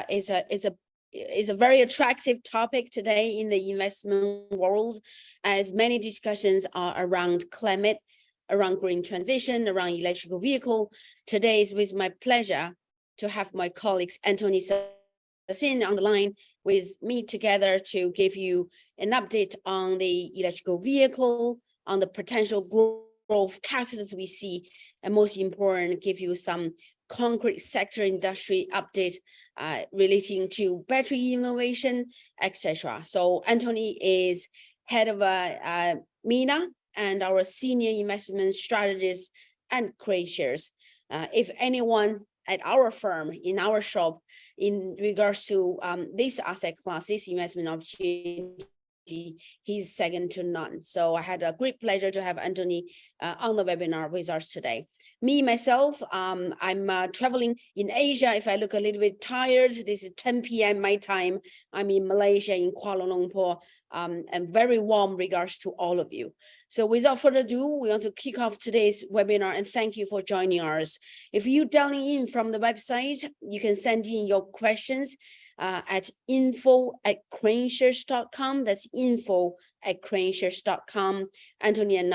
a very attractive topic today in the investment world, as many discussions are around climate, around green transition, around electrical vehicle. Today is with my pleasure to have my colleagues Anthony Sassine on the line with me together to give you an update on the electrical vehicle, on the potential growth catalysts we see, and most important, give you some concrete sector industry updates relating to battery innovation, etc. So Anthony is head of MENA and our senior investment strategist and KraneShares. If anyone at our firm, in our shop, in regards to this asset class, this investment opportunity, he's second to none. So I had a great pleasure to have Anthony on the webinar with us today. Me, myself, I'm traveling in Asia. If I look a little bit tired, this is 10 p.m. my time. I'm in Malaysia, in Kuala Lumpur, and very warm regards to all of you. So without further ado, we want to kick off today's webinar and thank you for joining us. If you're dialing in from the website, you can send in your questions at info@KraneShares.com. That's info@KraneShares.com. Anthony and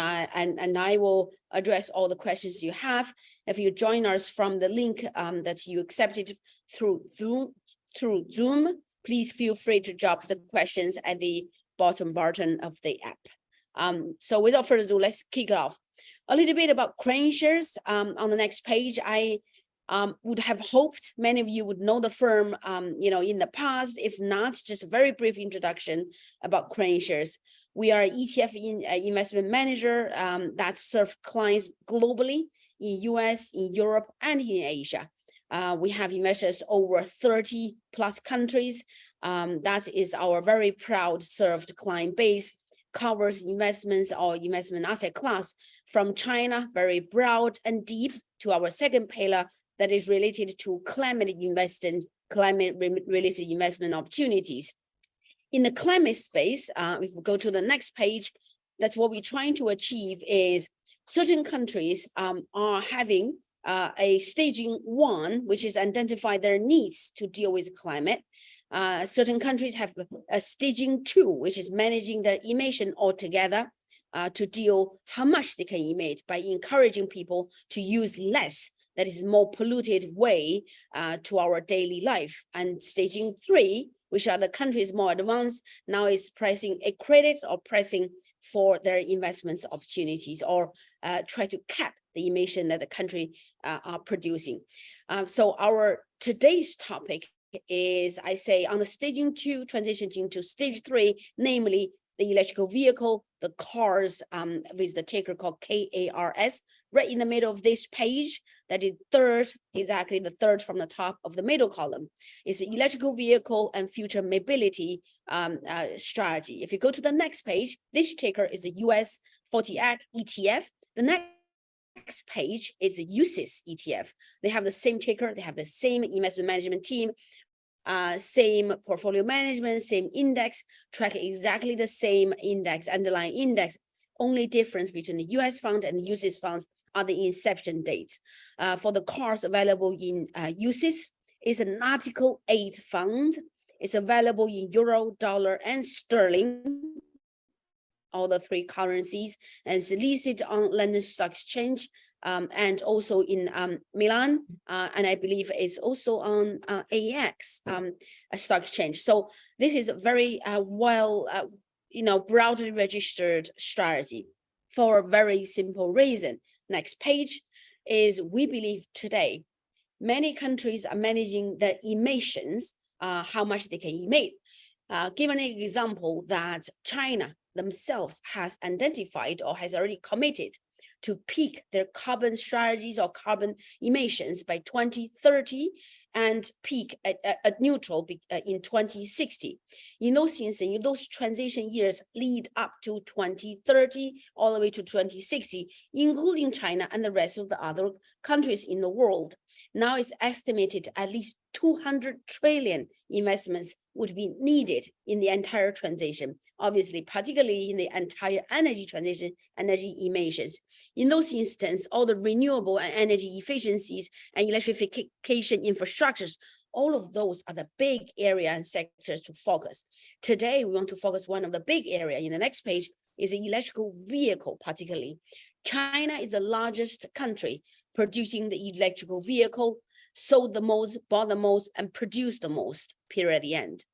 I will address all the questions you have. If you join us from the link that you accepted through Zoom, please feel free to drop the questions at the bottom button of the app. So without further ado, let's kick it off. A little bit about KraneShares. On the next page, I would have hoped many of you would know the firm, in the past. If not, just a very brief introduction about KraneShares. We are an ETF investment manager that serve clients globally in US, in Europe, and in Asia. We have investors over 30 plus countries. That is our very proud served client base, covers investments or investment asset class from China, very broad and deep, to our second pillar that is related to climate-related investment opportunities. In the climate space, if we go to the next page, that's what we're trying to achieve is certain countries are having a staging 1, which is identify their needs to deal with climate. Certain countries have a staging 2, which is managing their emission altogether to deal how much they can emit by encouraging people to use less, that is more polluted way to our daily life. And staging 3, which are the countries more advanced, now is pricing a credits or pricing for their investments opportunities, or try to cap the emission that the country are producing. So our today's topic is, I say, on the staging 2 transitioning to stage 3, namely the electrical vehicle, the cars, with the ticker called KARS, right in the middle of this page. That is third, exactly the third from the top of the middle column. It's the electrical vehicle and future mobility strategy. If you go to the next page, this ticker is a US 40 Act ETF. The next page is the UCITS ETF. They have the same ticker, they have the same investment management team, same portfolio management, same index, track exactly the same index, underlying index. Only difference between the US fund and the UCITS funds are the inception dates. For the cars available in UCITS, is an Article 8 fund. It's available in euro, dollar, and sterling, all the 3 currencies, and it's listed on London Stock Exchange, and also in Milan, and I believe it's also on AX, a stock exchange. So this is a very broadly registered strategy for a very simple reason. Next page is, we believe today many countries are managing their emissions, how much they can emit. Given an example that China themselves has identified or has already committed to peak their carbon strategies or carbon emissions by 2030 and peak at neutral in 2060. In those instances, in those transition years lead up to 2030 all the way to 2060, including China and the rest of the other countries in the world. Now it's estimated at least 200 trillion investments would be needed in the entire transition, obviously, particularly in the entire energy transition, energy emissions. In those instances, all the renewable and energy efficiencies and electrification infrastructures All of those are the big area and sectors to focus. Today, we want to focus one of the big area in the next page is the electrical vehicle, particularly. China is the largest country producing the electrical vehicle, sold the most, bought the most, and produced the most, period, at the end.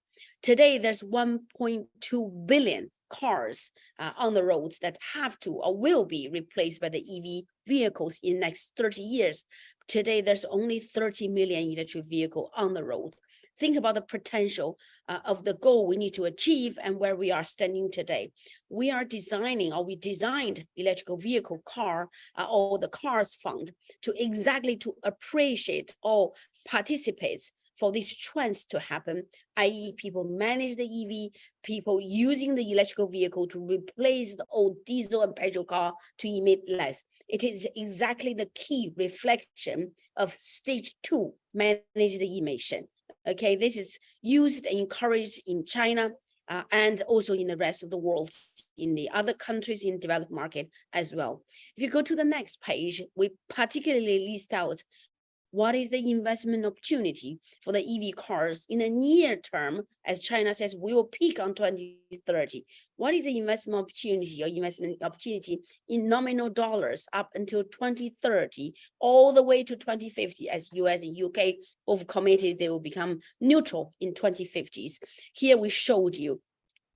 Today, there's 1.2 billion cars on the roads that have to or will be replaced by the EV vehicles in the next 30 years. Today, there's only 30 million electric vehicles on the road. Think about the potential of the goal we need to achieve and where we are standing today. We are designing, or we designed electrical vehicle car or the cars fund to exactly to appreciate or participate for these trends to happen, i.e. people manage the EV, people using the electrical vehicle to replace the old diesel and petrol car to emit less. It is exactly the key reflection of stage 2, manage the emission. Okay, this is used and encouraged in China and also in the rest of the world, in the other countries in developed market as well. If you go to the next page, we particularly list out what is the investment opportunity for the EV cars in the near term, as China says, we will peak on 2030. What is the investment opportunity in nominal dollars up until 2030, all the way to 2050, as US and UK have committed they will become neutral in 2050s. Here we showed you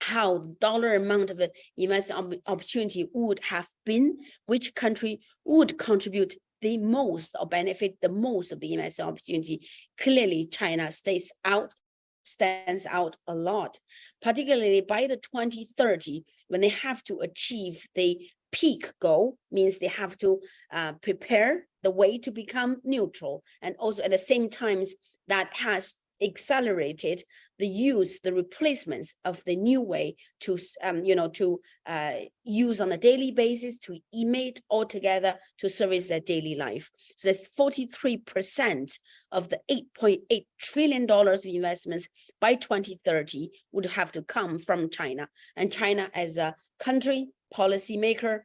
how the dollar amount of the investment opportunity would have been, which country would contribute the most or benefit the most of the investment opportunity. Clearly, China stands out a lot, particularly by the 2030, when they have to achieve the peak goal, means they have to prepare the way to become neutral. And also at the same time, that has accelerated the use, the replacements of the new way to, use on a daily basis, to emit altogether, to service their daily life. So that's 43% of the $8.8 trillion of investments by 2030 would have to come from China. And China as a country, policymaker,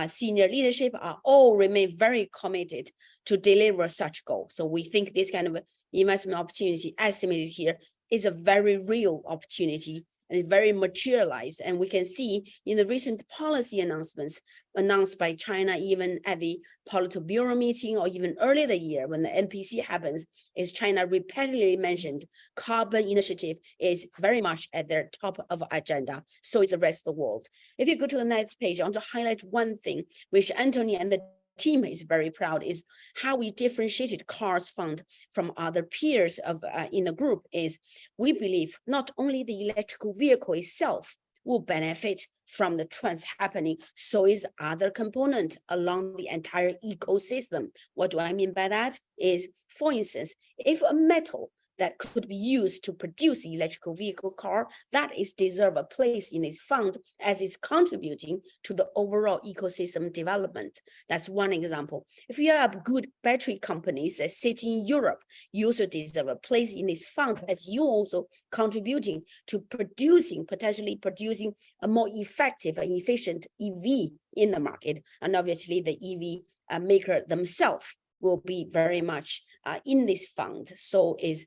senior leadership are all remain very committed to deliver such goals. So we think this kind of investment opportunity estimated here is a very real opportunity and it's very materialized. And we can see in the recent policy announcements announced by China, even at the Politburo meeting or even earlier the year when the NPC happens, is China repeatedly mentioned carbon initiative is very much at their top of agenda. So is the rest of the world. If you go to the next page, I want to highlight one thing which Anthony and the team is very proud is how we differentiated Cars Fund from other peers of in the group is we believe not only the electrical vehicle itself will benefit from the trends happening, so is other component along the entire ecosystem. What do I mean by that? Is, for instance, if a metal that could be used to produce the electrical vehicle car, that is deserve a place in this fund as it's contributing to the overall ecosystem development. That's one example. If you have good battery companies that sit in Europe, you also deserve a place in this fund as you also contributing to potentially producing a more effective and efficient EV in the market. And obviously the EV maker themselves will be very much in this fund. So is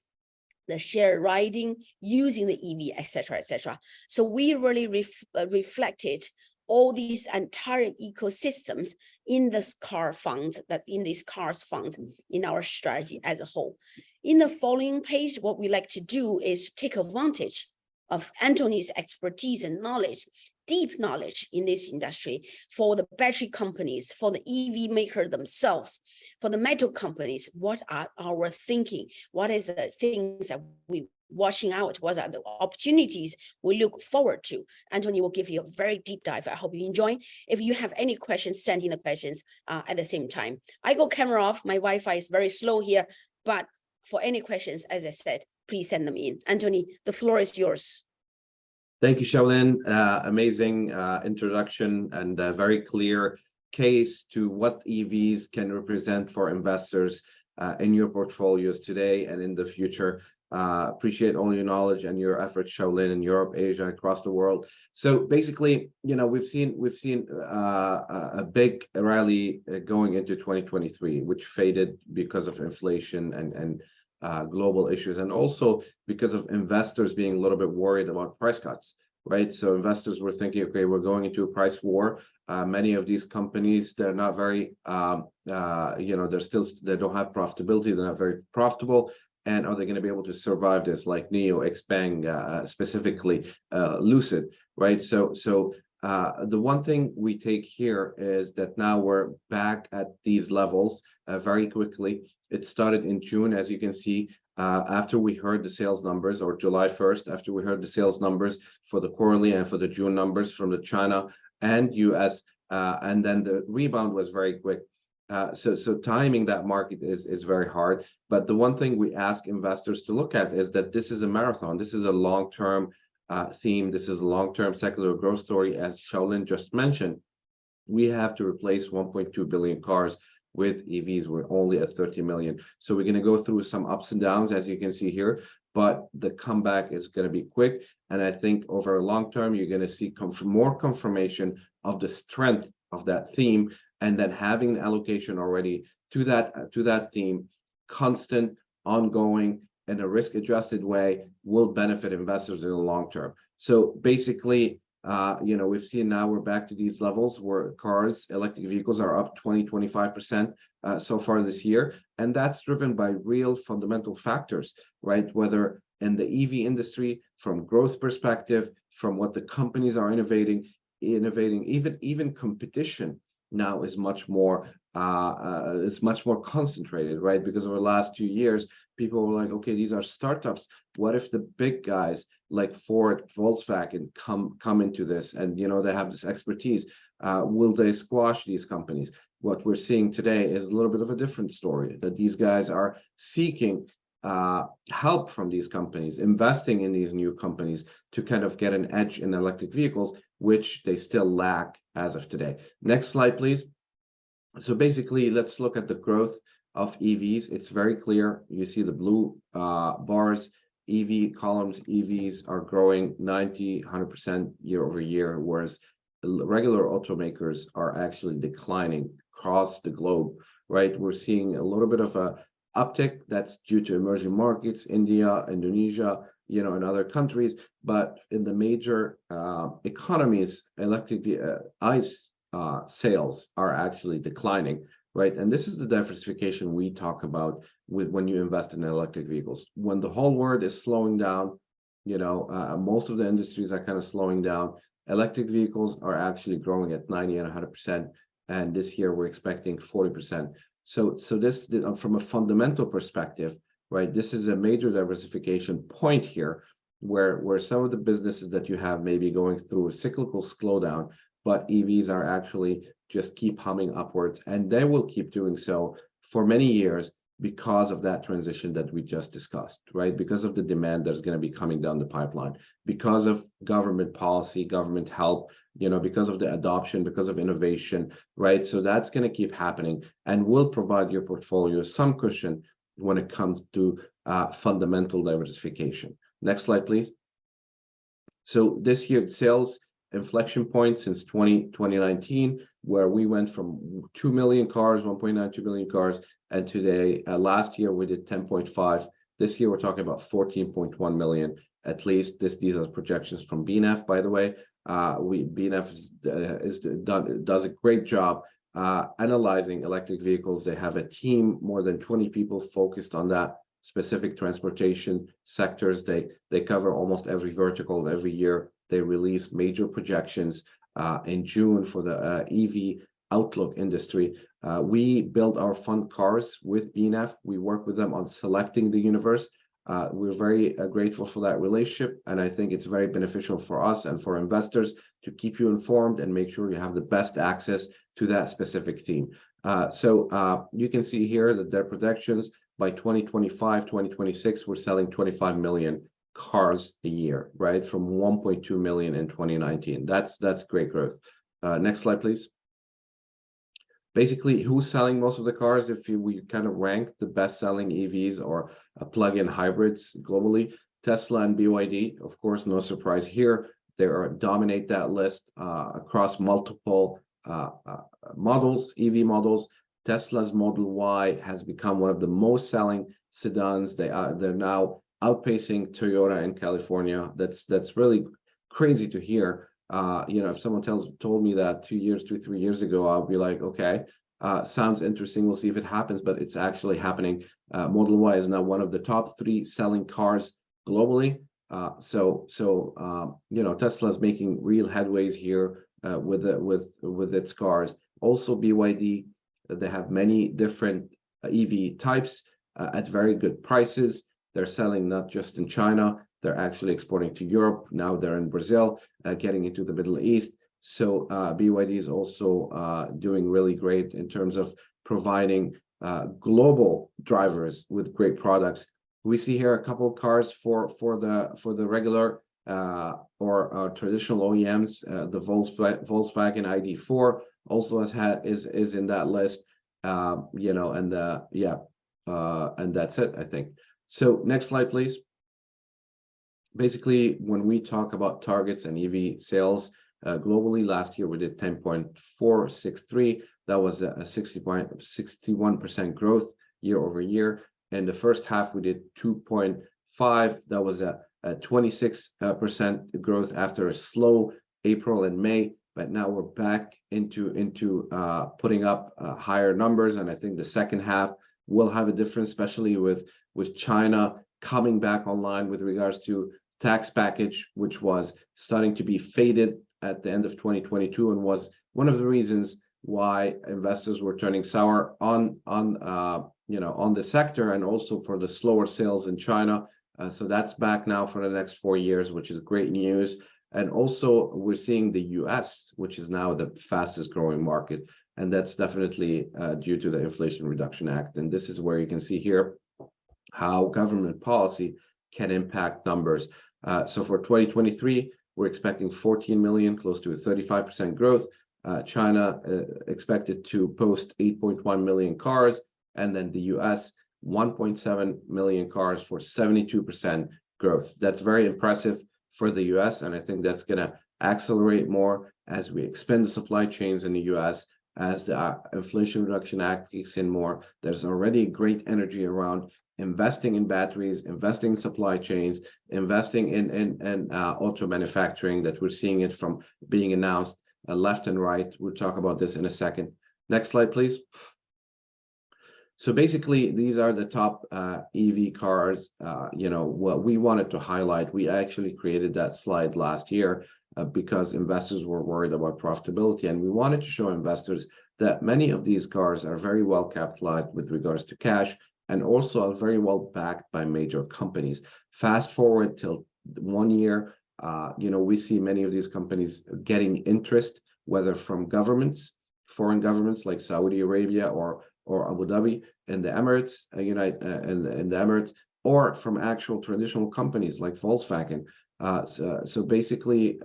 the share riding, using the EV, etc., etc. So we really reflected all these entire ecosystems in this car fund, in our strategy as a whole. In the following page, what we like to do is take advantage of Anthony's expertise and knowledge, deep knowledge in this industry for the battery companies, for the EV maker themselves, for the metal companies. What are our thinking? What is the things that we washing out? What are the opportunities we look forward to? Anthony will give you a very deep dive. I hope you enjoy. If you have any questions, send in the questions at the same time. I go camera off. My Wi-Fi is very slow here, but for any questions, as I said, please send them in. Anthony, the floor is yours. Thank you, Xiaolin. Amazing introduction and a very clear case to what EVs can represent for investors in your portfolios today and in the future. Appreciate all your knowledge and your efforts, Xiaolin, in Europe, Asia, across the world. So basically, you know, we've seen a big rally going into 2023, which faded because of inflation and global issues, and also because of investors being a little bit worried about price cuts, right? So investors were thinking, okay, we're going into a price war. Many of these companies, they're not very, they don't have profitability. They're not very profitable. And are they going to be able to survive this, like Neo, Xpeng, specifically Lucid, right? So the one thing we take here is that now we're back at these levels very quickly. It started in June, as you can see, after we heard the sales numbers, or July 1st, after we heard the sales numbers for the quarterly and for the June numbers from the China and US, and then the rebound was very quick. So timing that market is very hard. But the one thing we ask investors to look at is that this is a marathon. This is a long-term theme. This is a long-term secular growth story, as Xiaolin just mentioned. We have to replace 1.2 billion cars with EVs. We're only at 30 million. So we're going to go through some ups and downs, as you can see here, but the comeback is going to be quick. And I think over a long term, you're going to see more confirmation of the strength of that theme, and then having an allocation already to that theme, constant, ongoing, in a risk-adjusted way, will benefit investors in the long term. So basically, we've seen now we're back to these levels where electric vehicles are up 20-25% so far this year. And that's driven by real fundamental factors, right? Whether in the EV industry, from growth perspective, from what the companies are innovating, even competition now is much more concentrated, right? Because over the last 2 years, people were like, okay, these are startups. What if the big guys like Ford, Volkswagen come into this, and they have this expertise? Will they squash these companies? What we're seeing today is a little bit of a different story, that these guys are seeking help from these companies, investing in these new companies to kind of get an edge in electric vehicles, which they still lack as of today. Next slide, please. So basically, let's look at the growth of EVs. It's very clear. You see the blue bars, EV columns. EVs are growing 100% year over year, whereas regular automakers are actually declining across the globe, right? We're seeing a little bit of a uptick that's due to emerging markets, India, Indonesia, and other countries. But in the major economies, electric ICE sales are actually declining, right? And this is the diversification we talk about when you invest in electric vehicles. When the whole world is slowing down, most of the industries are kind of slowing down. Electric vehicles are actually growing at 90 and 100%. And this year we're expecting 40%. So this, from a fundamental perspective, right, this is a major diversification point here, where some of the businesses that you have may be going through a cyclical slowdown, but EVs are actually just keep humming upwards, and they will keep doing so for many years because of that transition that we just discussed, right? Because of the demand that's going to be coming down the pipeline, because of government policy, government help, because of the adoption, because of innovation, right? So that's going to keep happening and will provide your portfolio some cushion when it comes to fundamental diversification. Next slide, please. So this year, sales inflection point since 2019, where we went from 2 million cars, 1.92 million cars, and today, last year we did 10.5. This year we're talking about 14.1 million, at least. These are projections from BNEF, by the way. BNEF does a great job analyzing electric vehicles. They have a team, more than 20 people focused on that specific transportation sectors. They cover almost every vertical every year. They release major projections in June for the EV outlook industry. We build our fund cars with BNEF. We work with them on selecting the universe. We're very grateful for that relationship, and I think it's very beneficial for us and for investors to keep you informed and make sure you have the best access to that specific theme. So you can see here that their projections by 2025, 2026, we're selling 25 million cars a year, right? From 1.2 million in 2019. That's great growth. Next slide, please. Basically, who's selling most of the cars? If we kind of rank the best-selling EVs or plug-in hybrids globally, Tesla and BYD, of course, no surprise here. They dominate that list across multiple models, EV models. Tesla's Model Y has become one of the most selling sedans. They're now outpacing Toyota in California. That's really crazy to hear. If someone told me that 3 years ago, I'll be like, okay, sounds interesting. We'll see if it happens, but it's actually happening. Model Y is now one of the top 3 selling cars globally. Tesla is making real headways here with its cars. Also, BYD, they have many different EV types at very good prices. They're selling not just in China, they're actually exporting to Europe. Now they're in Brazil, getting into the Middle East. So BYD is also doing really great in terms of providing global drivers with great products. We see here a couple of cars for the regular or traditional OEMs. The Volkswagen ID.4 also is in that list. And that's it, I think. So next slide, please. Basically, when we talk about targets and EV sales globally, last year we did 10.463. That was a 61% growth year over year. In the first half, we did 2.5. That was a 26% growth after a slow April and May. But now we're back into putting up higher numbers, and I think the second half will have a difference, especially with China coming back online with regards to tax package, which was starting to be faded at the end of 2022, and was one of the reasons why investors were turning sour on the sector, and also for the slower sales in China. So that's back now for the next 4 years, which is great news. And also we're seeing the US, which is now the fastest growing market, and that's definitely due to the Inflation Reduction Act. And this is where you can see here how government policy can impact numbers. So for 2023, we're expecting 14 million, close to a 35% growth. China expected to post 8.1 million cars, and then the US 1.7 million cars for 72% growth. That's very impressive for the US, and I think that's going to accelerate more as we expand the supply chains in the US, as the Inflation Reduction Act kicks in more. There's already great energy around investing in batteries, investing in supply chains, investing in auto manufacturing, that we're seeing it from being announced left and right. We'll talk about this in a second. Next slide, please. So basically, these are the top EV cars. What we wanted to highlight, we actually created that slide last year because investors were worried about profitability, and we wanted to show investors that many of these cars are very well capitalized with regards to cash, and also are very well backed by major companies. Fast forward till 1 year, we see many of these companies getting interest, whether from governments, foreign governments like Saudi Arabia or Abu Dhabi and the Emirates, in the Emirates, or from actual traditional companies like Volkswagen. So basically,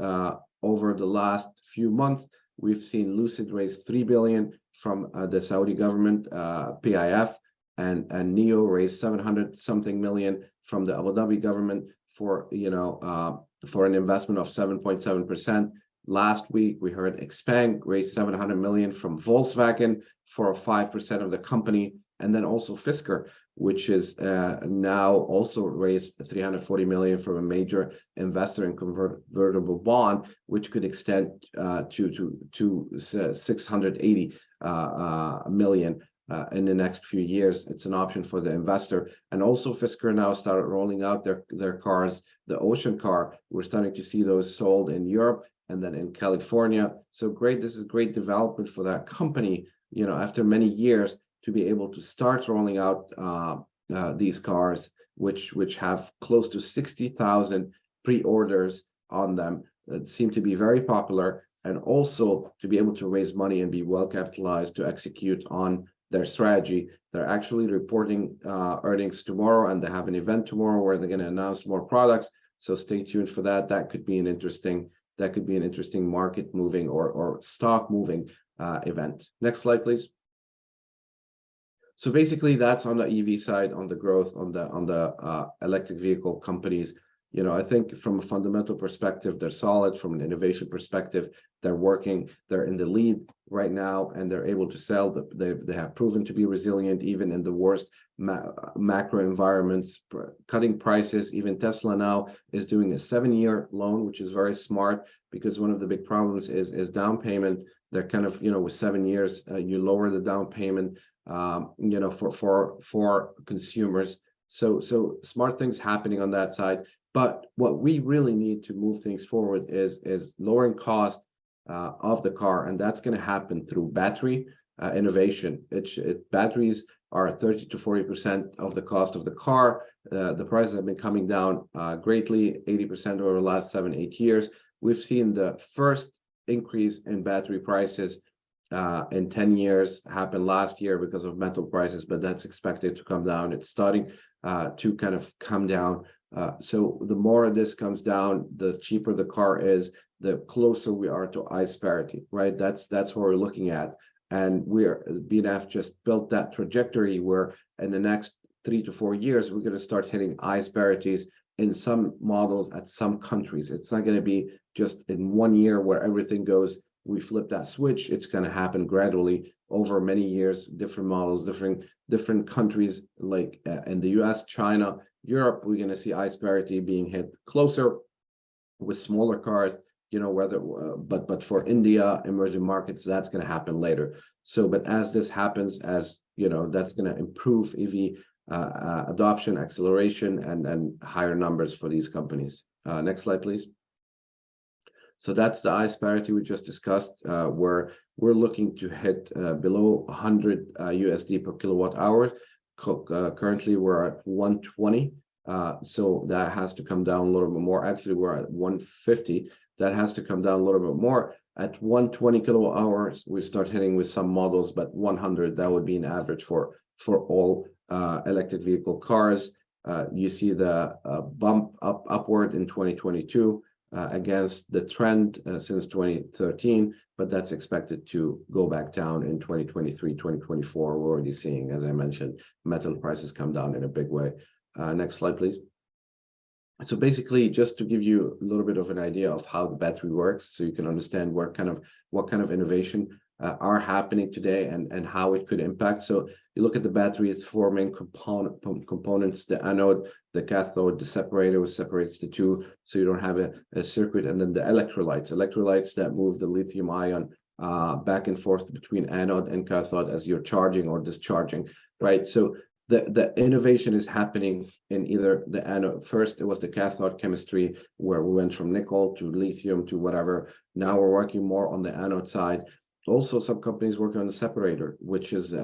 over the last few months, we've seen Lucid raise 3 billion from the Saudi government, PIF, and NIO raised 700 something million from the Abu Dhabi government for an investment of 7.7%. Last week, we heard Xpeng raised 700 million from Volkswagen for 5% of the company, and then also Fisker, which is now also raised 340 million from a major investor in convertible bond, which could extend to 680 million in the next few years. It's an option for the investor. And also Fisker now started rolling out their cars, the Ocean car. We're starting to see those sold in Europe and then in California. So great, this is great development for that company, after many years, to be able to start rolling out these cars, which have close to 60,000 pre-orders on them, that seem to be very popular, and also to be able to raise money and be well capitalized to execute on their strategy. They're actually reporting earnings tomorrow, and they have an event tomorrow where they're going to announce more products. So stay tuned for that. That could be an interesting market moving or stock moving event. Next slide, please. So basically, that's on the EV side, on the growth, on the electric vehicle companies. I think from a fundamental perspective, they're solid. From an innovation perspective, they're working. They're in the lead right now, and they're able to sell. They have proven to be resilient even in the worst macro environments, cutting prices. Even Tesla now is doing a 7-year loan, which is very smart, because one of the big problems is down payment. They're kind of, with 7 years, you lower the down payment, for consumers. So smart things happening on that side. But what we really need to move things forward is lowering cost of the car, and that's going to happen through battery innovation. Batteries are 30 to 40% of the cost of the car. The prices have been coming down greatly, 80% over the last 7-8 years. We've seen the first increase in battery prices in 10 years happen last year because of metal prices, but that's expected to come down. It's starting to kind of come down. So the more this comes down, the cheaper the car is, the closer we are to ICE parity, right? That's what we're looking at. And BNF just built that trajectory where in the next 3 to 4 years, we're going to start hitting ICE parities in some models at some countries. It's not going to be just in 1 year where everything goes, we flip that switch. It's going to happen gradually over many years, different models, different countries, like in the US, China, Europe. We're going to see ICE parity being hit closer with smaller cars, but for India, emerging markets, that's going to happen later. So, but as this happens, that's going to improve EV adoption, acceleration, and higher numbers for these companies. Next slide, please. So that's the ICE parity we just discussed, where we're looking to hit below 100 USD per kilowatt hour. Currently, we're at 120. So that has to come down a little bit more. Actually, we're at 150. That has to come down a little bit more. At 120 kilowatt hours, we start hitting with some models, but 100, that would be an average for all electric vehicle cars. You see the bump upward in 2022 against the trend since 2013, but that's expected to go back down in 2023, 2024. We're already seeing, as I mentioned, metal prices come down in a big way. Next slide, please. So basically, just to give you a little bit of an idea of how the battery works, so you can understand what kind of innovation are happening today and how it could impact. So you look at the battery, it's four main components: the anode, the cathode, the separator, which separates the two, so you don't have a circuit, and then the electrolytes that move the lithium ion back and forth between anode and cathode as you're charging or discharging, right? So the innovation is happening in either the anode. First, it was the cathode chemistry, where we went from nickel to lithium to whatever. Now we're working more on the anode side. Also, some companies work on the separator, which is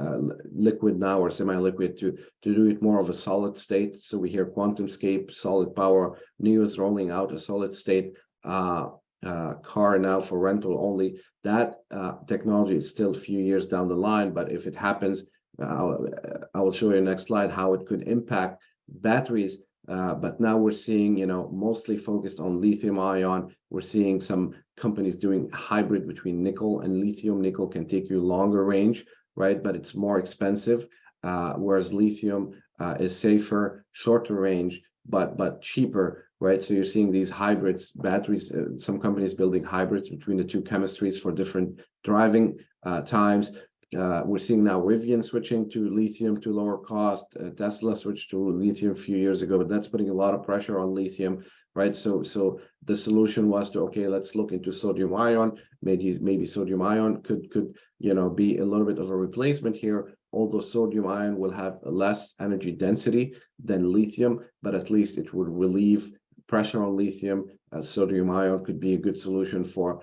liquid now or semi-liquid, to do it more of a solid state. So we hear QuantumScape, solid power. NIO is rolling out a solid state car now for rental only. That technology is still a few years down the line, but if it happens, I will show you next slide how it could impact batteries. But now we're seeing, mostly focused on lithium ion. We're seeing some companies doing hybrid between nickel and lithium. Nickel can take you longer range, right? But it's more expensive, whereas lithium is safer, shorter range, but cheaper, right? So you're seeing these hybrids, batteries, some companies building hybrids between the two chemistries for different driving times. We're seeing now Revving switching to lithium to lower cost. Tesla switched to lithium a few years ago, but that's putting a lot of pressure on lithium, right? So the solution was to, okay, let's look into sodium ion. Maybe sodium ion could be a little bit of a replacement here. Although sodium ion will have less energy density than lithium, but at least it would relieve pressure on lithium. Sodium ion could be a good solution for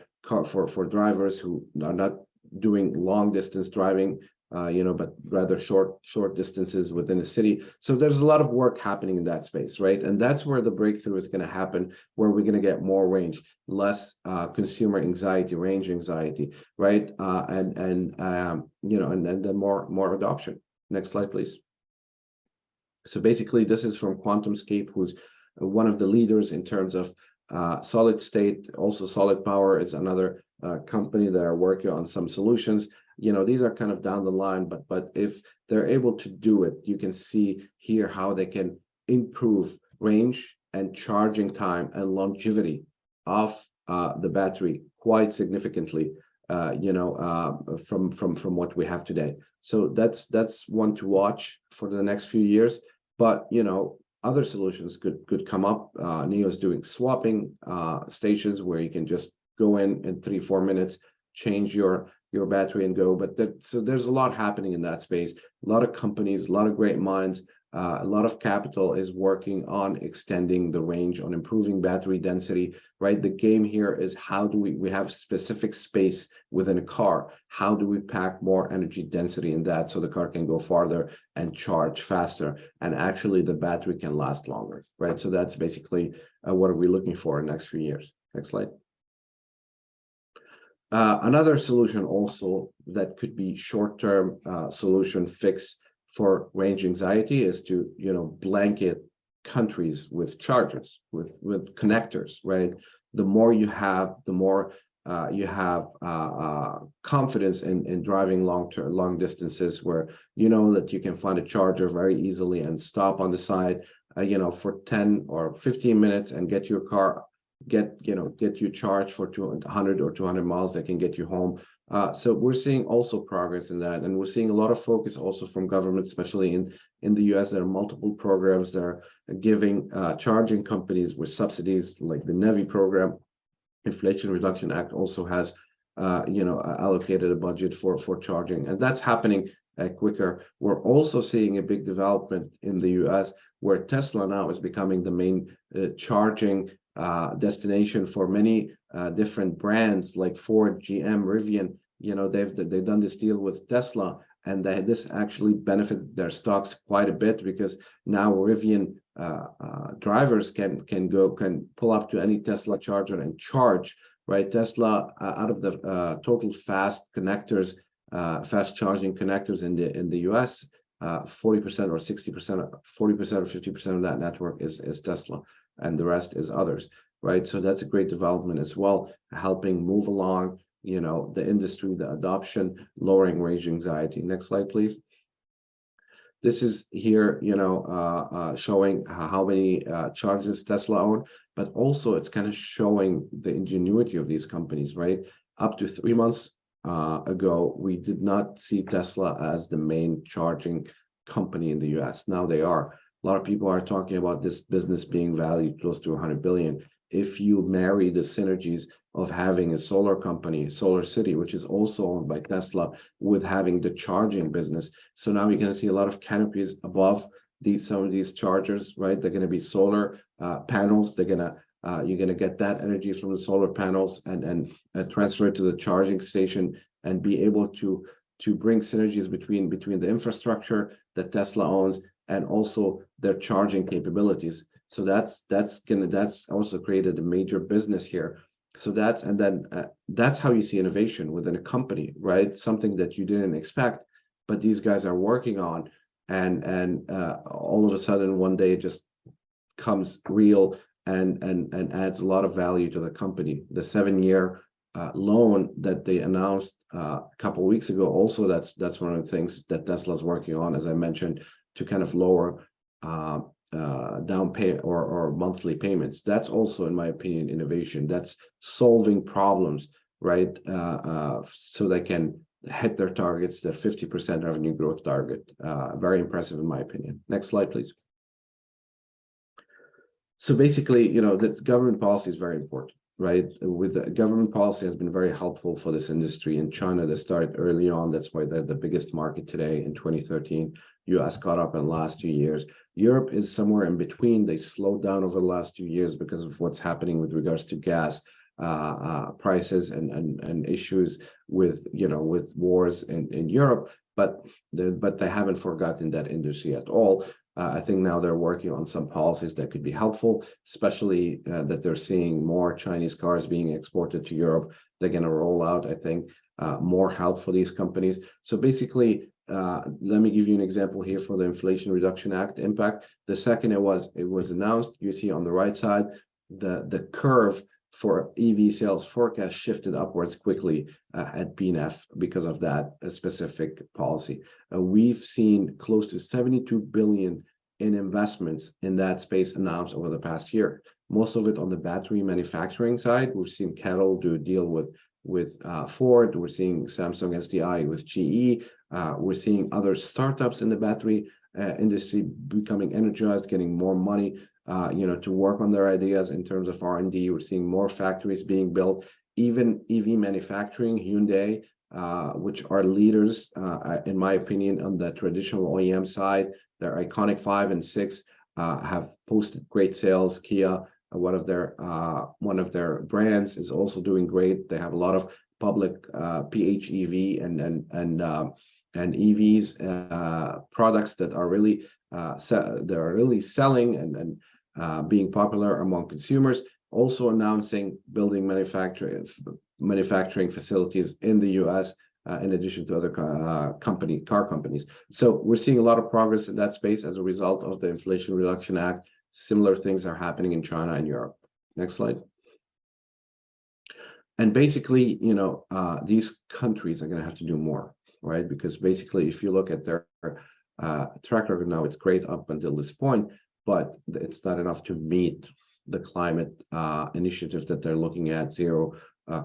drivers who are not doing long distance driving, but rather short distances within a city. So there's a lot of work happening in that space, right? And that's where the breakthrough is going to happen, where we're going to get more range, less consumer anxiety, range anxiety, right? And then more adoption. Next slide, please. So basically, this is from QuantumScape, who's one of the leaders in terms of solid state. Also, Solid Power is another company that are working on some solutions. These are kind of down the line, but if they're able to do it, you can see here how they can improve range and charging time and longevity of the battery quite significantly, from what we have today. So that's one to watch for the next few years. But other solutions could come up. NIO is doing swapping stations where you can just go in 3-4 minutes, change your battery and go. But so there's a lot happening in that space. A lot of companies, a lot of great minds, a lot of capital is working on extending the range, on improving battery density, right? The game here is how do we have specific space within a car? How do we pack more energy density in that so the car can go farther and charge faster, and actually the battery can last longer, right? So that's basically what are we looking for in the next few years. Next slide. Another solution also that could be short-term solution fix for range anxiety is to blanket countries with chargers, with connectors, right? The more you have, the more you have confidence in driving long distances, where that you can find a charger very easily and stop on the side for 10 or 15 minutes and get your car get you charged for 100 or 200 miles that can get you home. So we're seeing also progress in that, and we're seeing a lot of focus also from government, especially in the US. There are multiple programs that are giving charging companies with subsidies, like the NEVI program. Inflation Reduction Act also has allocated a budget for charging, and that's happening quicker. We're also seeing a big development in the US where Tesla now is becoming the main charging destination for many different brands like Ford, GM, Rivian. They've done this deal with Tesla, and this actually benefited their stocks quite a bit, because now Rivian drivers can pull up to any Tesla charger and charge, right? Tesla, out of the total fast charging connectors in the US, 40% or 60%, 40% or 50% of that network is Tesla, and the rest is others, right? So that's a great development as well, helping move along the industry, the adoption, lowering range anxiety. Next slide, please. This is here showing how many chargers Tesla own, but also it's kind of showing the ingenuity of these companies, right? Up to 3 months ago, we did not see Tesla as the main charging company in the US. Now they are. A lot of people are talking about this business being valued close to 100 billion. If you marry the synergies of having a solar company, Solar City, which is also owned by Tesla, with having the charging business. So now you're going to see a lot of canopies above some of these chargers, right? They're going to be solar panels. You're going to get that energy from the solar panels and transfer it to the charging station, and be able to bring synergies between the infrastructure that Tesla owns and also their charging capabilities. So that's also created a major business here. So that's how you see innovation within a company, right? Something that you didn't expect, but these guys are working on, and all of a sudden one day it just comes real and adds a lot of value to the company. The 7-year loan that they announced a couple of weeks ago, also that's one of the things that Tesla's working on, as I mentioned, to kind of lower down pay or monthly payments. That's also, in my opinion, innovation. That's solving problems, right? So they can hit their targets, their 50% revenue growth target. Very impressive, in my opinion. Next slide, please. So basically, the government policy is very important, right? With the government policy has been very helpful for this industry. In China, they started early on. That's why they're the biggest market today. In 2013, US caught up in the last 2 years. Europe is somewhere in between. They slowed down over the last 2 years because of what's happening with regards to gas prices and issues with wars in Europe. But they haven't forgotten that industry at all. I think now they're working on some policies that could be helpful, especially that they're seeing more Chinese cars being exported to Europe. They're going to roll out, I think, more help for these companies. So basically, let me give you an example here for the Inflation Reduction Act impact. The second it was announced, you see on the right side, the curve for EV sales forecast shifted upwards quickly at BNF because of that specific policy. We've seen close to 72 billion in investments in that space announced over the past year. Most of it on the battery manufacturing side. We've seen Kettle do a deal with Ford. We're seeing Samsung SDI with GE. We're seeing other startups in the battery industry becoming energized, getting more money, to work on their ideas in terms of R&D. We're seeing more factories being built, even EV manufacturing, Hyundai, which are leaders, in my opinion, on the traditional OEM side. Their iconic 5 and 6 have posted great sales. Kia, one of their brands, is also doing great. They have a lot of public PHEV and EVs products that are really selling and being popular among consumers. Also announcing building manufacturing facilities in the US, in addition to other car companies. So we're seeing a lot of progress in that space as a result of the Inflation Reduction Act. Similar things are happening in China and Europe. Next slide. And basically, these countries are going to have to do more, right? Because basically, if you look at their track record now, it's great up until this point, but it's not enough to meet the climate initiative that they're looking at, zero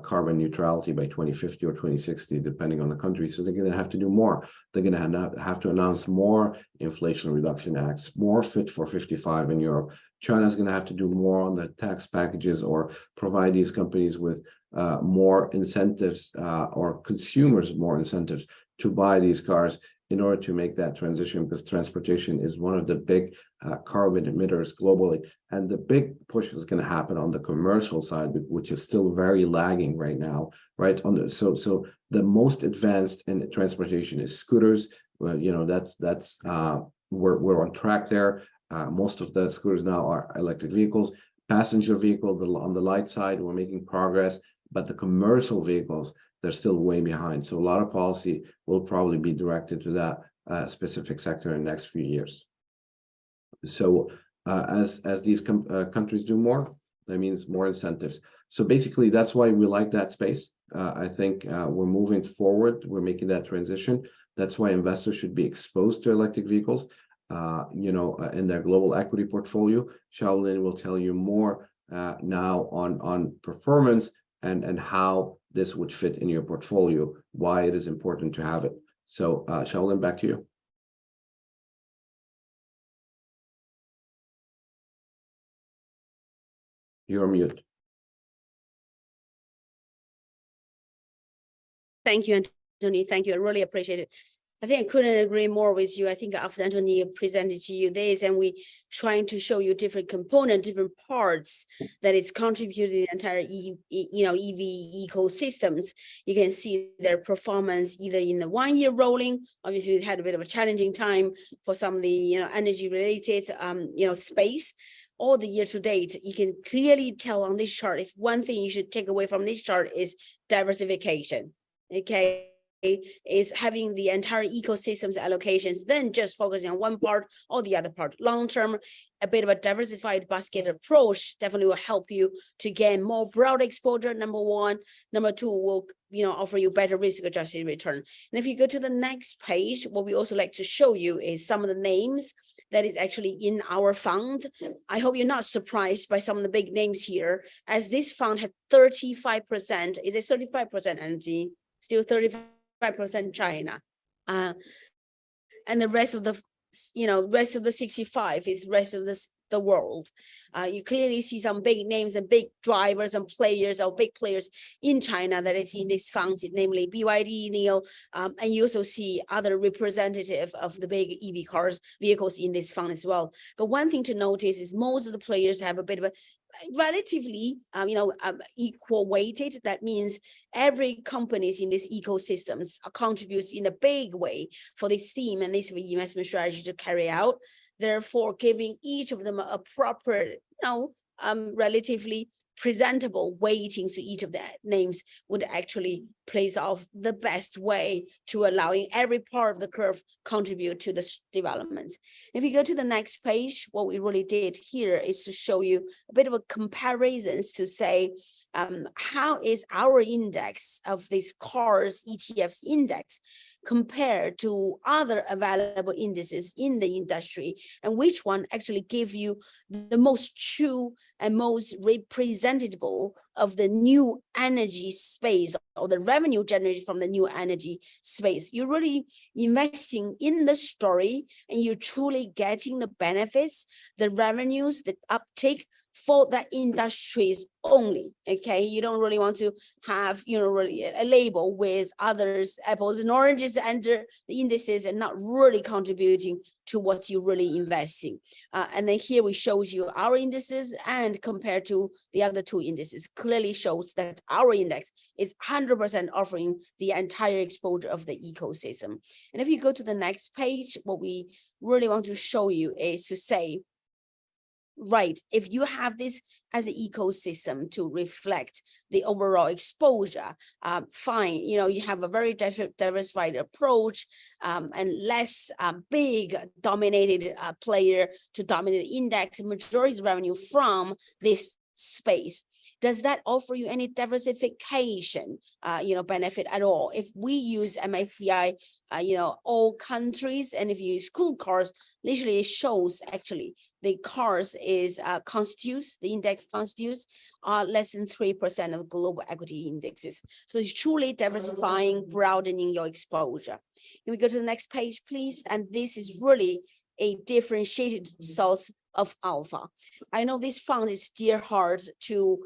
carbon neutrality by 2050 or 2060, depending on the country. So they're going to have to do more. They're going to have to announce more Inflation Reduction Acts, more Fit for 55 in Europe. China's going to have to do more on the tax packages or provide these companies with more incentives or consumers more incentives to buy these cars in order to make that transition, because transportation is one of the big carbon emitters globally. And the big push is going to happen on the commercial side, which is still very lagging right now, right? So the most advanced in transportation is scooters. Well, we're on track there. Most of the scooters now are electric vehicles. Passenger vehicle, on the light side, we're making progress, but the commercial vehicles, they're still way behind. So a lot of policy will probably be directed to that specific sector in the next few years. So as these countries do more, that means more incentives. So basically, that's why we like that space. I think we're moving forward. We're making that transition. That's why investors should be exposed to electric vehicles, in their global equity portfolio. Xiaolin will tell you more now on performance and how this would fit in your portfolio, why it is important to have it. So Xiaolin, back to you. You're on mute. Thank you, Anthony. Thank you. I really appreciate it. I think I couldn't agree more with you. I think after Anthony presented to you this, and we trying to show you different components, different parts that is contributing to the entire EV ecosystems. You can see their performance either in the 1 year rolling. Obviously, it had a bit of a challenging time for some of the energy related space. Or the year to date. You can clearly tell on this chart. If one thing you should take away from this chart is diversification. Okay. Is having the entire ecosystem's allocations, then just focusing on one part or the other part. Long term, a bit of a diversified basket approach definitely will help you to gain more broad exposure. Number one. Number two, will offer you better risk-adjusted return. And if you go to the next page, what we also like to show you is some of the names that is actually in our fund. I hope you're not surprised by some of the big names here, as this fund had 35%. Is it 35% energy? Still 35% China, and the rest of the 65 is rest of the world. You clearly see some big names and big drivers and players, or big players in China that is in this fund, namely BYD, NIO, and you also see other representative of the big EV vehicles in this fund as well. But one thing to notice is most of the players have a bit of a relatively equal weighted. That means every companies in this ecosystems contributes in a big way for this theme and this investment strategy to carry out, therefore giving each of them a proper relatively presentable weighting to each of the names would actually place off the best way to allowing every part of the curve contribute to the development. If you go to the next page, what we really did here is to show you a bit of a comparisons to say how is our index of these cars ETFs index compared to other available indices in the industry, and which one actually give you the most true and most representable of the new energy space, or the revenue generated from the new energy space. You're really investing in the story, and you're truly getting the benefits, the revenues, the uptake for the industries only. Okay, you don't really want to have, you know, really a label with others, apples and oranges under the indices and not really contributing to what you're really investing. And then here we shows you our indices, and compared to the other two indices, clearly shows that our index is 100% offering the entire exposure of the ecosystem. And if you go to the next page, what we really want to show you is to say, right, if you have this as an ecosystem to reflect the overall exposure, fine, you know, you have a very diversified approach, and less big dominated player to dominate the index, majority revenue from this space. Does that offer you any diversification, you know, benefit at all? If we use MSCI, you know, all countries, and if you exclude cars, literally it shows actually the cars is constitutes, the index constitutes less than 3% of global equity indexes. So it's truly diversifying, broadening your exposure. Can we go to the next page, please? And this is really a differentiated source of alpha. I know this fund is dear heart to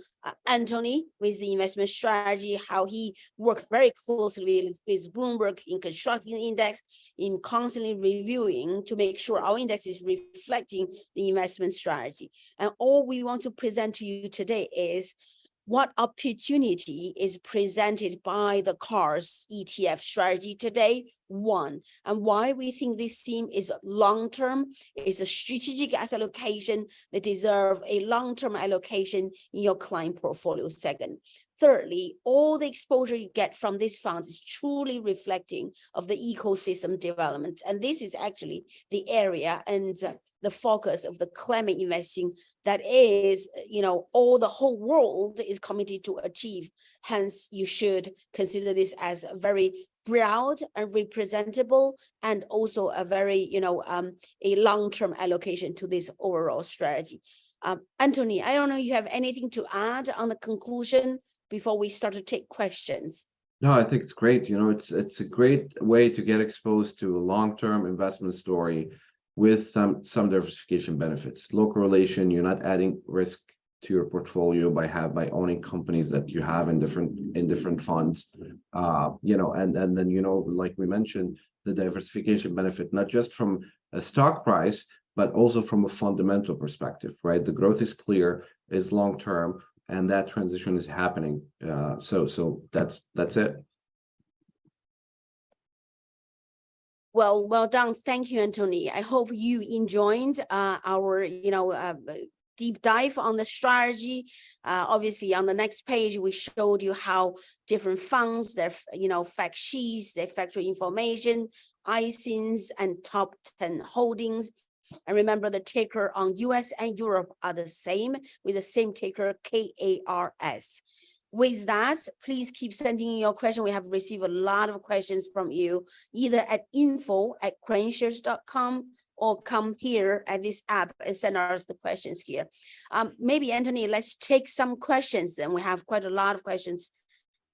Anthony with the investment strategy, how he worked very closely with Bloomberg in constructing the index, in constantly reviewing to make sure our index is reflecting the investment strategy. And all we want to present to you today is what opportunity is presented by the CARS ETF strategy today, one, and why we think this theme is long-term, is a strategic asset allocation that deserve a long-term allocation in your client portfolio. Second, thirdly, all the exposure you get from this fund is truly reflecting of the ecosystem development. And this is actually the area and the focus of the climate investing that is, you know, all the whole world is committed to achieve. Hence, you should consider this as a very broad and representable, and also a very, you know, a long-term allocation to this overall strategy. Anthony, I don't know if you have anything to add on the conclusion before we start to take questions. No, I think it's great. You know, it's a great way to get exposed to a long-term investment story with some diversification benefits. Low correlation, you're not adding risk to your portfolio by owning companies that you have in different funds. You know, and then, you know, like we mentioned, the diversification benefit, not just from a stock price, but also from a fundamental perspective, right? The growth is clear, is long-term, and that transition is happening. So that's it. Well done. Thank you, Anthony. I hope you enjoyed our, you know, deep dive on the strategy. Obviously, on the next page, we showed you how different funds, their, you know, fact sheets, their factory information, ISINs, and top 10 holdings. And remember, the ticker on US and Europe are the same, with the same ticker, KARS. With that, please keep sending in your question. We have received a lot of questions from you, either at info@KraneShares.com or come here at this app and send us the questions here. Maybe, Anthony, let's take some questions. And we have quite a lot of questions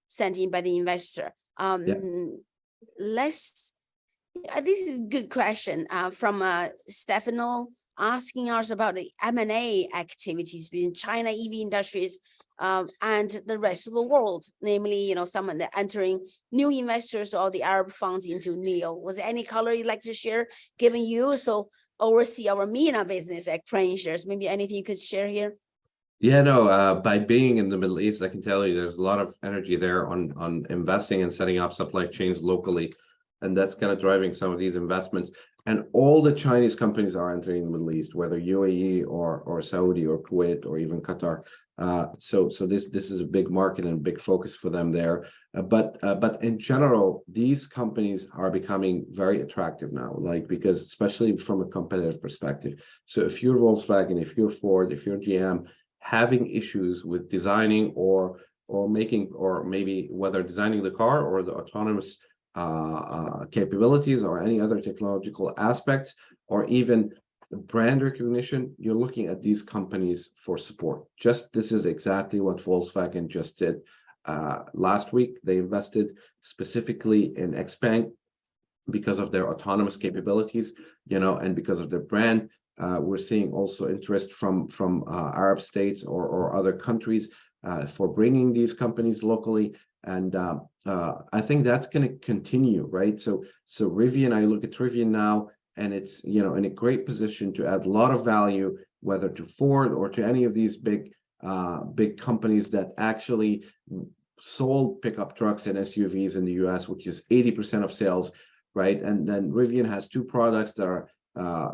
sent in by the investor. This is a good question from Stefano, asking us about the M&A activities between China EV industries and the rest of the world, namely, you know, someone that entering new investors or the Arab funds into NEO. Was there any color you'd like to share, given you also oversee our MENA business at KraneShares? Maybe anything you could share here? Yeah, no, by being in the Middle East, I can tell you there's a lot of energy there on investing and setting up supply chains locally. And that's kind of driving some of these investments. And all the Chinese companies are entering the Middle East, whether UAE or Saudi or Kuwait or even Qatar. So this is a big market and a big focus for them there. But in general, these companies are becoming very attractive now, like, because especially from a competitive perspective. So if you're Volkswagen, if you're Ford, if you're GM, having issues with designing or making, or maybe whether designing the car or the autonomous capabilities or any other technological aspects, or even brand recognition, you're looking at these companies for support. This is exactly what Volkswagen just did. Last week, they invested specifically in XPeng because of their autonomous capabilities, and because of their brand. We're seeing also interest from Arab states or other countries for bringing these companies locally. And I think that's going to continue, right? So Rivian, I look at Rivian now, and it's, in a great position to add a lot of value, whether to Ford or to any of these big companies that actually sold pickup trucks and SUVs in the US, which is 80% of sales, right? And then Rivian has two products that are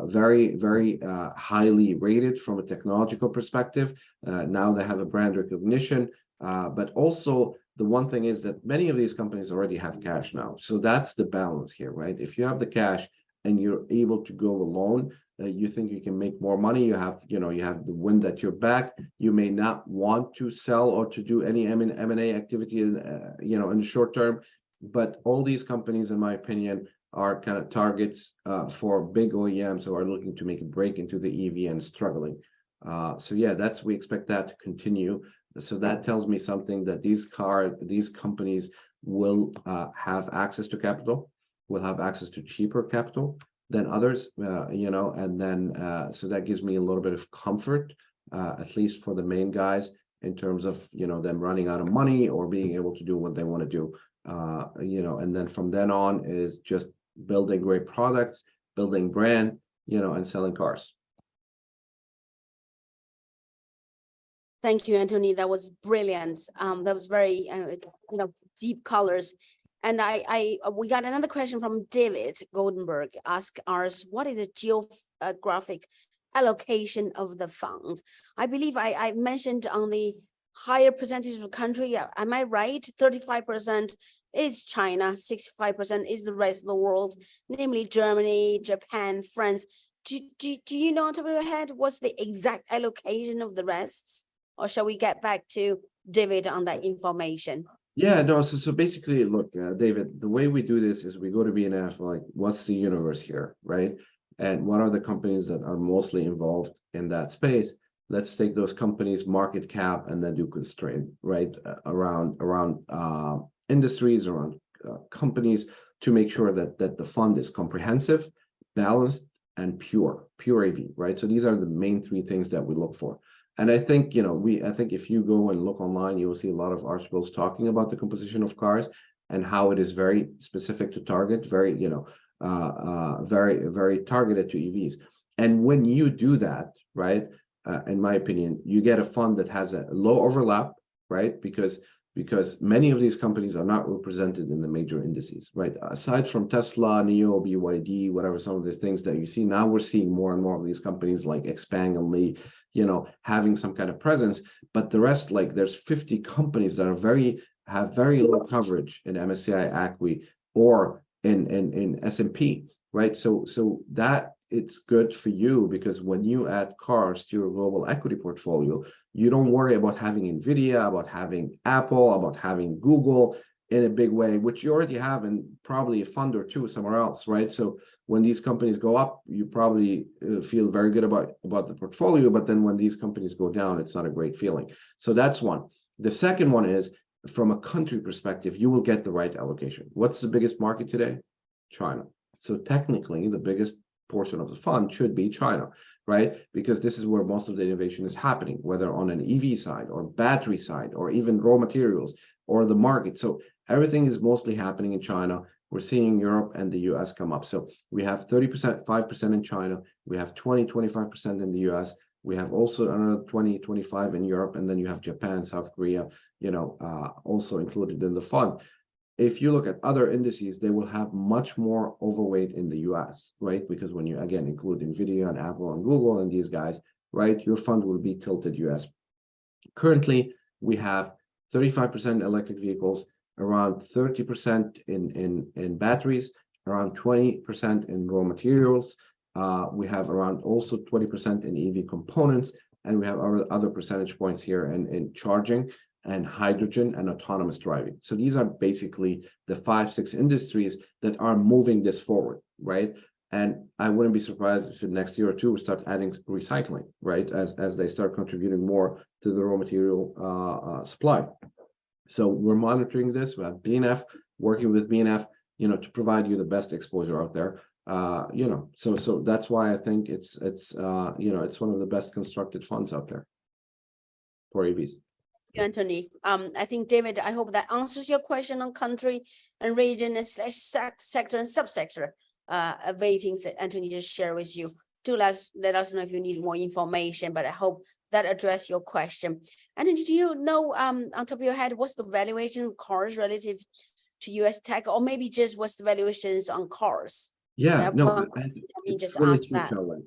very, very highly rated from a technological perspective. Now they have a brand recognition, but also the one thing is that many of these companies already have cash now. So that's the balance here, right? If you have the cash and you're able to go alone, you think you can make more money, you have the wind at your back, you may not want to sell or to do any M&A activity in the short term. But all these companies, in my opinion, are kind of targets for big OEMs who are looking to make a break into the EV and struggling. So yeah, we expect that to continue. So that tells me something, that these companies will have access to capital, will have access to cheaper capital than others, and then so that gives me a little bit of comfort, at least for the main guys, in terms of them running out of money or being able to do what they want to do. And then from then on is just building great products, building brand, and selling cars. Thank you, Anthony. That was brilliant. That was very, deep colors. And we got another question from David Goldenberg. Ask us, what is the geographic allocation of the fund? I believe I mentioned on the higher percentage of the country. Am I right? 35% is China, 65% is the rest of the world, namely Germany, Japan, France. Do you know on top of your head what's the exact allocation of the rest? Or shall we get back to David on that information? Yeah, no, so basically, look, David, the way we do this is we go to BNF, like, what's the universe here, right? And what are the companies that are mostly involved in that space? Let's take those companies' market cap and then do constraint, right? Around industries, around companies, to make sure that the fund is comprehensive, balanced, and pure AV, right? So these are the main three things that we look for. And I think, I think if you go and look online, you will see a lot of articles talking about the composition of cars and how it is very specific to target, very, very, very targeted to EVs. And when you do that, right, in my opinion, you get a fund that has a low overlap, right? Because many of these companies are not represented in the major indices, right? Aside from Tesla, NIO, BYD, whatever, some of the things that you see, now we're seeing more and more of these companies like XPeng and Li, having some kind of presence. But the rest, like, there's 50 companies that have very low coverage in MSCI ACWI or in S&P, right? So that it's good for you, because when you add cars to your global equity portfolio, you don't worry about having NVIDIA, about having Apple, about having Google in a big way, which you already have in probably a fund or two somewhere else, right? So when these companies go up, you probably feel very good about the portfolio, but then when these companies go down, it's not a great feeling. So that's one. The second one is, from a country perspective, you will get the right allocation. What's the biggest market today? China. So technically, the biggest portion of the fund should be China, right? Because this is where most of the innovation is happening, whether on an EV side or battery side or even raw materials or the market. So everything is mostly happening in China. We're seeing Europe and the US come up. So we have 30%, 5% in China. We have 20, 25% in the US. We have also another 20, 25 in Europe. And then you have Japan, South Korea, also included in the fund. If you look at other indices, they will have much more overweight in the US, right? Because when you, again, include NVIDIA and Apple and Google and these guys, right, your fund will be tilted US. Currently, we have 35% electric vehicles, around 30% in batteries, around 20% in raw materials. We have around also 20% in EV components, and we have our other percentage points here in charging. and hydrogen and autonomous driving. So these are basically the 5-6 industries that are moving this forward, right? And I wouldn't be surprised if in the next year or two we start adding recycling, right, as they start contributing more to the raw material supply. So we're monitoring this. We have BNF, working with BNF, to provide you the best exposure out there. So that's why I think it's one of the best constructed funds out there for EVs. Anthony. I think, David, I hope that answers your question on country and region and sector and subsector ratings that Anthony just shared with you. Do let us know if you need more information, but I hope that addressed your question. Anthony, do you know on top of your head what's the valuation of cars relative to US tech, or maybe just what's the valuations on cars? Yeah, no, just really ask cheap, that. Xiaolin.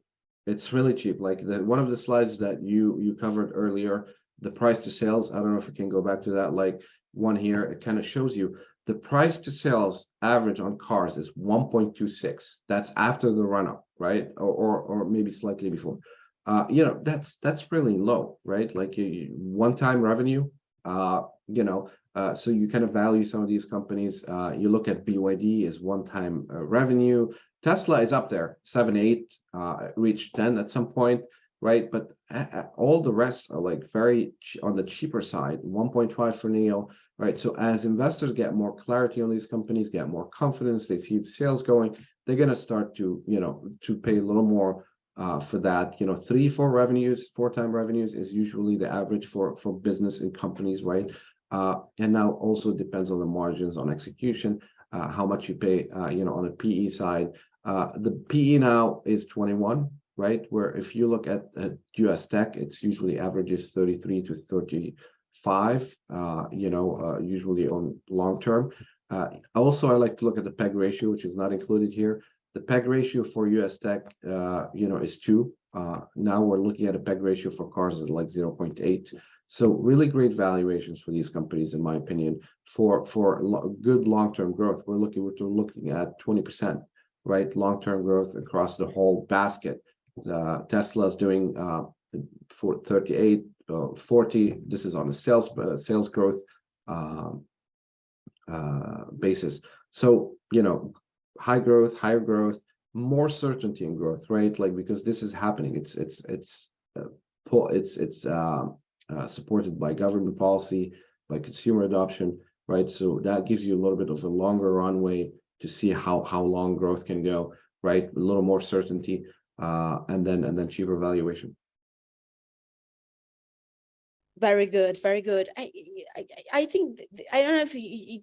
It's really cheap. Like one of the slides that you covered earlier, the price to sales. I don't know if we can go back to that. Like one here, it kind of shows you the price to sales average on cars is 1.26. That's after the run up, right? Or maybe slightly before. That's really low, right? Like one-time revenue. So you kind of value some of these companies. You look at BYD is one-time revenue. Tesla is up there, 7, 8, reached 10 at some point, right? But all the rest are like very on the cheaper side, 1.5 for NIO, right? So as investors get more clarity on these companies, get more confidence, they see the sales going, they're going to start to, to pay a little more for that. 3, 4 revenues, 4-time revenues is usually the average for business and companies, right? And now also depends on the margins on execution, how much you pay, on a PE side. The PE now is 21, right? Where if you look at US tech, it's usually averages 33 to 35, usually on long term. Also, I like to look at the PEG ratio, which is not included here. The PEG ratio for US tech, is 2. Now we're looking at a PEG ratio for cars is like 0.8. So really great valuations for these companies, in my opinion, for good long-term growth. We're looking at 20%, right? Long-term growth across the whole basket. Tesla's doing for 38, 40. This is on a sales growth basis. So high growth, higher growth, more certainty in growth, right? Like because this is happening. It's supported by government policy, by consumer adoption, right? So that gives you a little bit of a longer runway to see how long growth can go, right? A little more certainty, and then cheaper valuation. Very good, very good. I think I don't know if you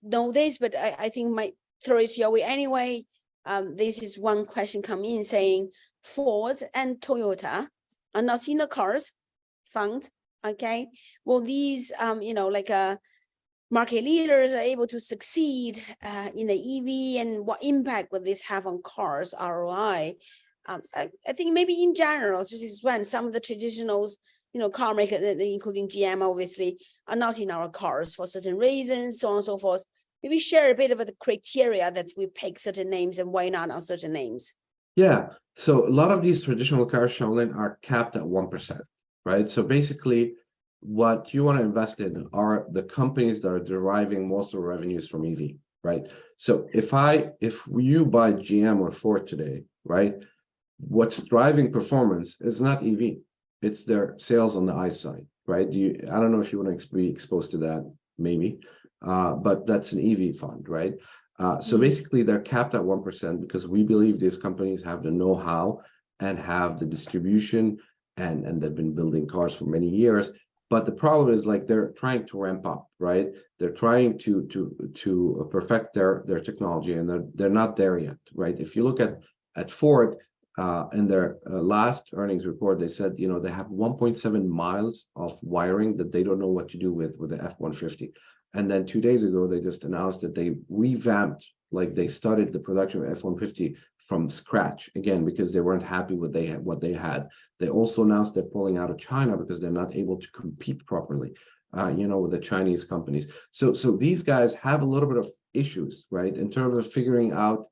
know this, but I think my throw it your way anyway. This is one question come in saying Ford and Toyota are not in the cars fund. Okay, well these market leaders are able to succeed in the EV, and what impact will this have on cars ROI? So I think maybe in general, this is when some of the traditionals, car makers, including GM, obviously, are not in our cars for certain reasons, so on and so forth. Maybe share a bit of the criteria that we pick certain names and why not on certain names. Yeah, so a lot of these traditional cars, Xiaolin, are capped at 1%, right? So basically, what you want to invest in are the companies that are deriving most of the revenues from EV, right? So if you buy GM or Ford today, right, what's driving performance is not EV, it's their sales on the ICE side, right? I don't know if you want to be exposed to that, maybe, but that's an EV fund, right? So basically they're capped at 1% because we believe these companies have the know-how and have the distribution, and they've been building cars for many years. But the problem is, like, they're trying to ramp up, right? They're trying to perfect their technology, and they're not there yet, right? If you look at Ford, in their last earnings report, they said, they have 1.7 miles of wiring that they don't know what to do with the F-150. And then 2 days ago, they just announced that they revamped, like they started the production of F-150 from scratch again, because they weren't happy with what they had. They also announced they're pulling out of China because they're not able to compete properly, with the Chinese companies. So these guys have a little bit of issues, right? In terms of figuring out,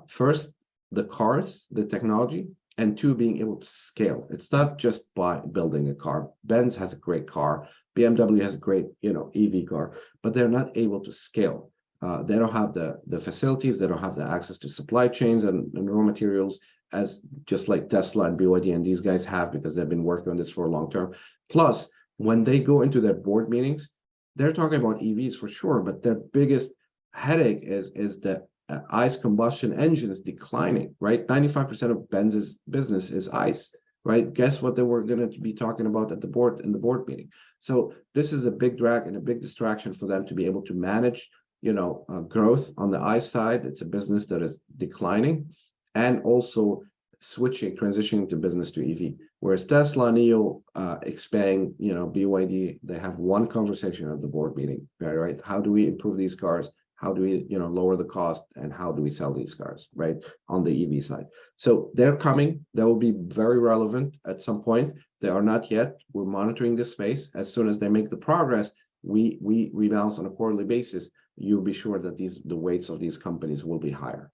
first, the cars, the technology, and two, being able to scale. It's not just by building a car. Benz has a great car, BMW has a great, EV car, but they're not able to scale. They don't have the facilities, they don't have the access to supply chains and raw materials, as just like Tesla and BYD and these guys have, because they've been working on this for a long term. Plus, when they go into their board meetings, they're talking about EVs for sure, but their biggest headache is the ICE combustion engines declining, right? 95% of Benz's business is ICE, right? Guess what they were going to be talking about at the board meeting. So this is a big drag and a big distraction for them to be able to manage, growth on the ICE side. It's a business that is declining, and also transitioning to business to EV. Whereas Tesla, NIO, Xpeng, BYD, they have one conversation at the board meeting, right? How do we improve these cars? How do we, lower the cost, and how do we sell these cars, right, on the EV side? So they're coming. They will be very relevant at some point. They are not yet. We're monitoring this space. As soon as they make the progress, we rebalance on a quarterly basis. You'll be sure that the weights of these companies will be higher.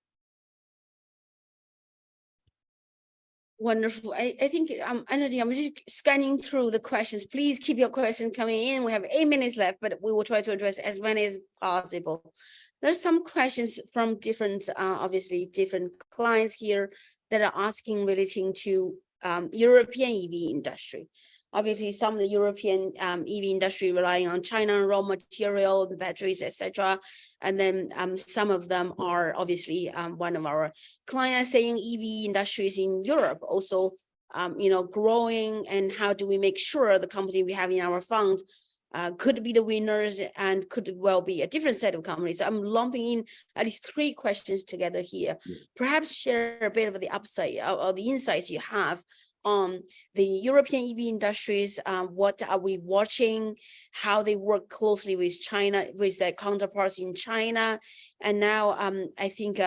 Wonderful. I think, Anjali, I'm just scanning through the questions. Please keep your questions coming in. We have 8 minutes left, but we will try to address as many as possible. There's some questions from different, obviously, different clients here that are asking relating to European EV industry. Obviously, some of the European EV industry relying on China raw material, batteries, etc. And then some of them are obviously one of our clients saying EV industries in Europe also, growing. And how do we make sure the company we have in our fund could be the winners and could well be a different set of companies? So I'm lumping in at least 3 questions together here. Yeah. Perhaps share a bit of the upside or the insights you have on the European EV industries. What are we watching? How they work closely with China, with their counterparts in China. And now I think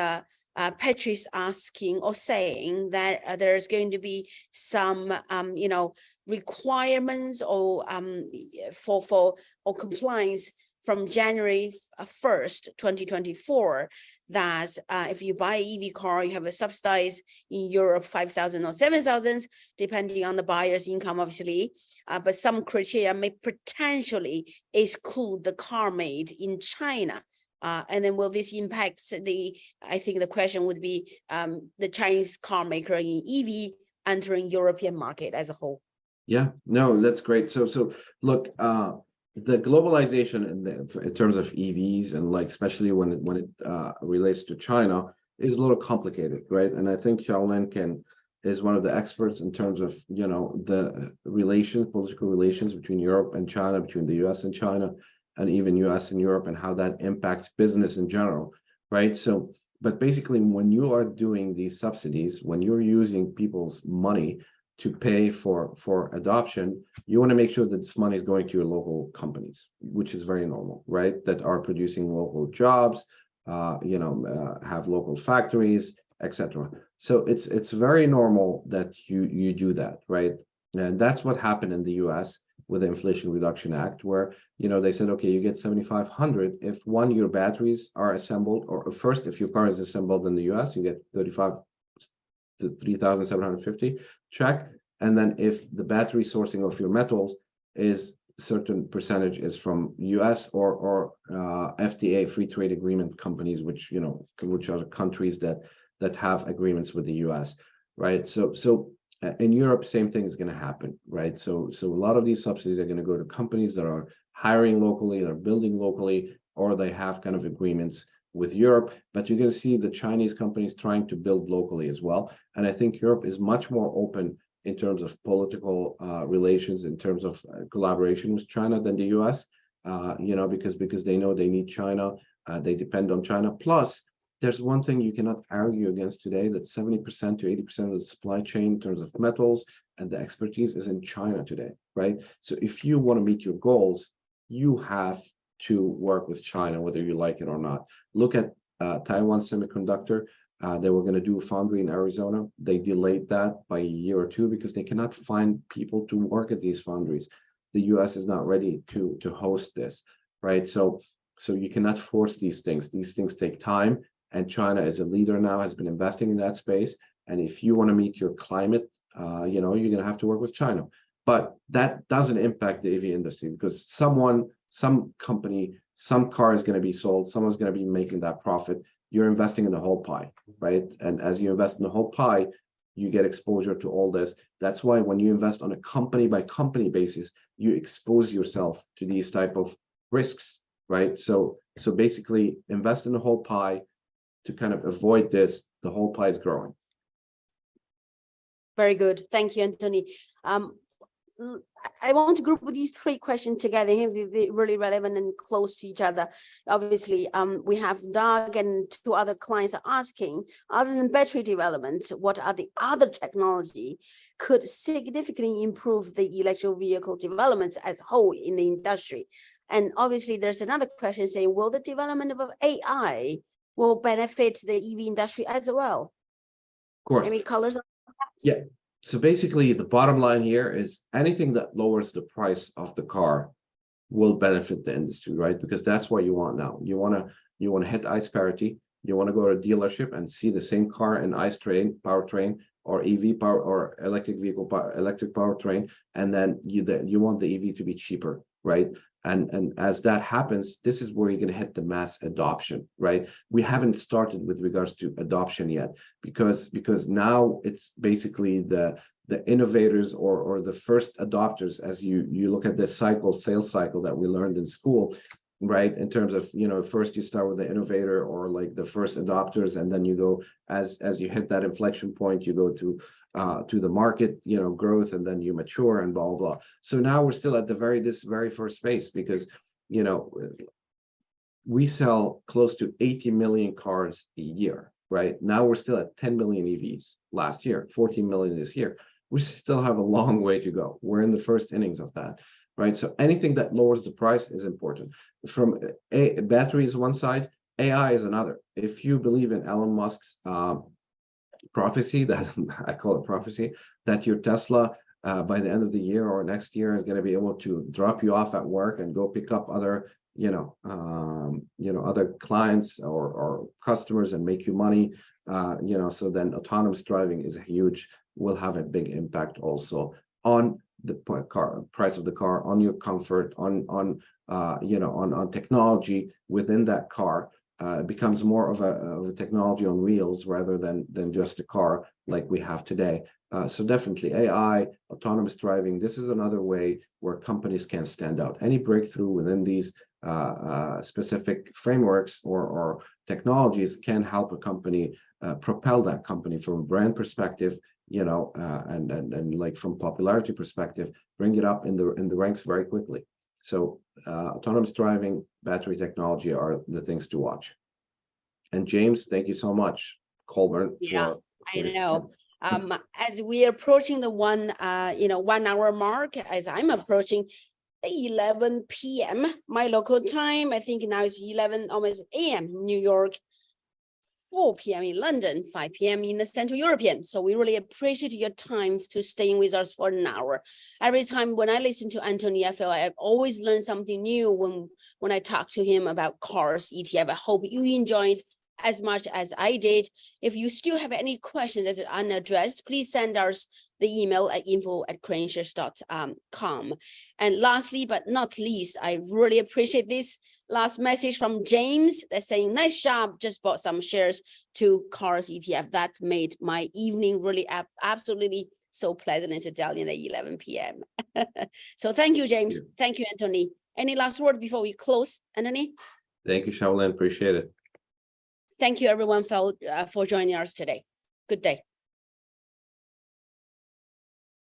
Patrice asking or saying that there's going to be some, requirements or for compliance from January 1st, 2024, that if you buy an EV car, you have a subsidized in Europe 5,000 or 7,000, depending on the buyer's income, obviously. But some criteria may potentially exclude the car made in China. And then will this impact I think the question would be the Chinese car maker in EV entering European market as a whole? Yeah, no, that's great. So look, the globalization in terms of EVs and especially when it relates to China is a little complicated, right? And I think Xiaolin is one of the experts in terms of the political relations between Europe and China, between the US and China, and even US and Europe, and how that impacts business in general, right? So, but basically, when you are doing these subsidies, when you're using people's money to pay for adoption, you want to make sure that this money is going to your local companies, which is very normal, right? That are producing local jobs, have local factories, etc. So it's very normal that you do that, right? And that's what happened in the US with the Inflation Reduction Act, where they said, okay, you get 7,500 if your batteries are assembled, or first, if your car is assembled in the US, you get 35 to 3,750 check. And then if the battery sourcing of your metals is certain percentage is from US or FTA, free trade agreement companies, which are countries that have agreements with the US, right? So in Europe, same thing is going to happen, right? So a lot of these subsidies are going to go to companies that are hiring locally, that are building locally, or they have kind of agreements with Europe. But you're going to see the Chinese companies trying to build locally as well. And I think Europe is much more open in terms of political relations, in terms of collaboration with China than the US, because they know they need China, they depend on China. Plus, there's one thing you cannot argue against today, that 70% to 80% of the supply chain in terms of metals and the expertise is in China today, right? So if you want to meet your goals, you have to work with China, whether you like it or not. Look at Taiwan Semiconductor. They were going to do a foundry in Arizona. They delayed that by a year or two because they cannot find people to work at these foundries. The US is not ready to host this, right? So you cannot force these things. These things take time. And China, as a leader now, has been investing in that space. And if you want to meet your climate, you're going to have to work with China. But that doesn't impact the EV industry, because some company, some car is going to be sold, someone's going to be making that profit. You're investing in the whole pie, right? And as you invest in the whole pie, you get exposure to all this. That's why when you invest on a company by company basis, you expose yourself to these type of risks, right? So basically invest in the whole pie to kind of avoid this. The whole pie is growing. Very good. Thank you, Anthony. I want to group these three questions together. They're really relevant and close to each other. Obviously, we have Doug and two other clients are asking, other than battery development, what are the other technology could significantly improve the electric vehicle developments as a whole in the industry? And obviously, there's another question saying, will the development of AI will benefit the EV industry as well? Of course. Any colors on that? Yeah. So basically, the bottom line here is anything that lowers the price of the car will benefit the industry, right? Because that's what you want now. You want to hit ICE parity. You want to go to a dealership and see the same car in ICE powertrain or EV power or electric powertrain, and then you want the EV to be cheaper, right? And as that happens, this is where you're going to hit the mass adoption, right? We haven't started with regards to adoption yet, because now it's basically the innovators or the first adopters. As you look at this sales cycle that we learned in school, right? In terms of, first you start with the innovator or like the first adopters, and then you go as you hit that inflection point, you go to the market, growth, and then you mature and blah, blah, blah. So now we're still at this very first phase, because, we sell close to 80 million cars a year, right? Now we're still at 10 million EVs last year, 14 million this year. We still have a long way to go. We're in the first innings of that, right? So anything that lowers the price is important. From battery is one side, AI is another. If you believe in Elon Musk's prophecy, that I call it prophecy, that your Tesla by the end of the year or next year is going to be able to drop you off at work and go pick up other other clients or customers and make you money, so then autonomous driving will have a big impact also on the price of the car, on your comfort, on technology within that car. Becomes more of a technology on wheels rather than just a car like we have today. So definitely AI, autonomous driving, this is another way where companies can stand out. Any breakthrough within these specific frameworks or technologies can help a company propel that company from a brand perspective, and like from popularity perspective, bring it up in the ranks very quickly. So autonomous driving, battery technology are the things to watch. And James, thank you so much, Colburn. Yeah, I know. As we are approaching the 1 hour mark, as I'm approaching 11 p.m. my local time, I think now it's 11 almost a.m. New York, 4 p.m. in London, 5 p.m. in the Central European. So we really appreciate your time to staying with us for an hour. Every time when I listen to Anthony, I feel like I've always learned something new when I talk to him about cars ETF. I hope you enjoyed as much as I did. If you still have any questions that are unaddressed, please send us the email at info@KraneShares.com. And lastly, but not least, I really appreciate this last message from James that's saying, nice job, just bought some shares to cars ETF. That made my evening really absolutely so pleasant to tell you at 11 p.m. So thank you, James. Thank you, Anthony. Any last word before we close, Anthony? Thank you, Xiaolin. Appreciate it. Thank you, everyone, for joining us today. Good day.